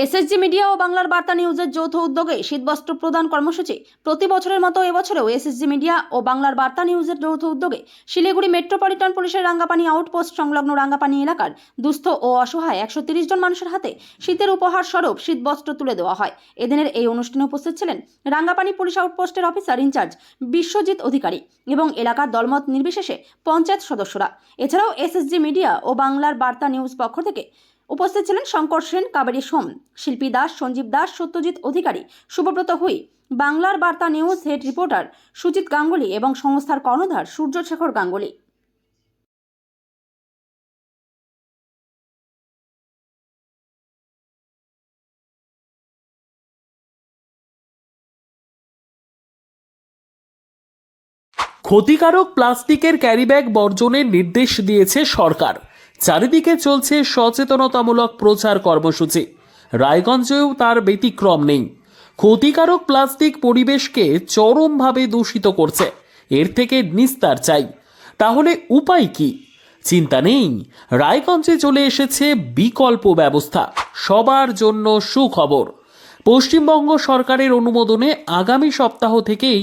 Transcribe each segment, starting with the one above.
SSG media ও বাংলার বার্তা নিউজের যৌথ উদ্যোগে শীতবস্ত্র প্রদান কর্মসূচি প্রতি বছরের মতো এবছরেও এসএসজি মিডিয়া ও বাংলার বার্তা নিউজের যৌথ উদ্যোগে শিলিগুড়ি মেট্রোপলিটন পুলিশের রাঙ্গাপানি আউটপোস্ট সংলগ্ন রাঙ্গাপানি এলাকার দুস্থ ও অসহায় 130 জন মানুষের হাতে শীতের উপহার স্বরূপ শীতবস্ত্র তুলে দেওয়া হয়। এদিনের এই অনুষ্ঠানে উপস্থিত ছিলেন রাঙ্গাপানি পুলিশ আউটপোস্টের অফিসার ইনচার্জ বিশ্বজিৎ অধিকারী এবং এলাকার দলমত নির্বিশেষে পঞ্চায়েত সদস্যরা। এছাড়াও এসএসজি মিডিয়া ও বাংলার বার্তা নিউজ পক্ষ থেকে উপস্থিত ছিলেন শঙ্কর সেন, কাবেরী সোম, শিল্পী দাস, সঞ্জীব দাস, সত্যজিৎ অধিকারী, শুভব্রত হুই, বাংলার বার্তা news head reporter Sujit Ganguly এবং সংস্থার কর্ণধার সূর্যশেখর গাঙ্গুলি। ক্ষতিকারক প্লাস্টিকের ক্যারিব্যাগ বর্জনের নির্দেশ দিয়েছে সরকার। চারিদিকে চলছে সচেতনতামূলক প্রচার কর্মসূচি। রায়গঞ্জেও তার ব্যতিক্রম নেই। ক্ষতিকারক প্লাস্টিক পরিবেশকে চরমভাবে দূষিত করছে। এর থেকে নিস্তার চাই। তাহলে উপায় কি? চিন্তা নেই, রায়গঞ্জে চলে এসেছে বিকল্প ব্যবস্থা। সবার জন্য সুখবর। পশ্চিমবঙ্গ সরকারের অনুমোদনে আগামী সপ্তাহ থেকেই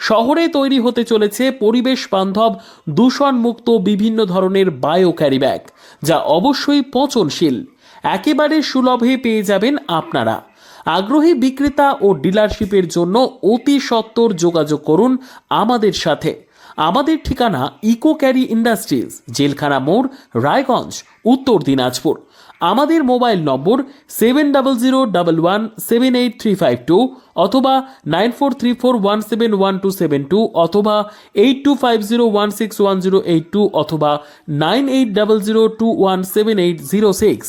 শহরে তৈরি হতে চলেছে পরিবেশ বান্ধব দূষণমুক্ত বিভিন্ন ধরনের বায়ো ক্যারিব্যাগ, যা অবশ্যই পচনশীল। একেবারে সুলভে পেয়ে যাবেন আপনারা। আগ্রহী বিক্রেতা ও ডিলারশিপের জন্য অতি সত্বর যোগাযোগ করুন আমাদের সাথে। আমাদের ঠিকানা ইকো ক্যারি ইন্ডাস্ট্রিজ, জেলখানা মোড়, রায়গঞ্জ, উত্তর দিনাজপুর। আমাদের মোবাইল নম্বর 7001178352 অথবা 9434171272 অথবা 8250161082 অথবা 9800217806।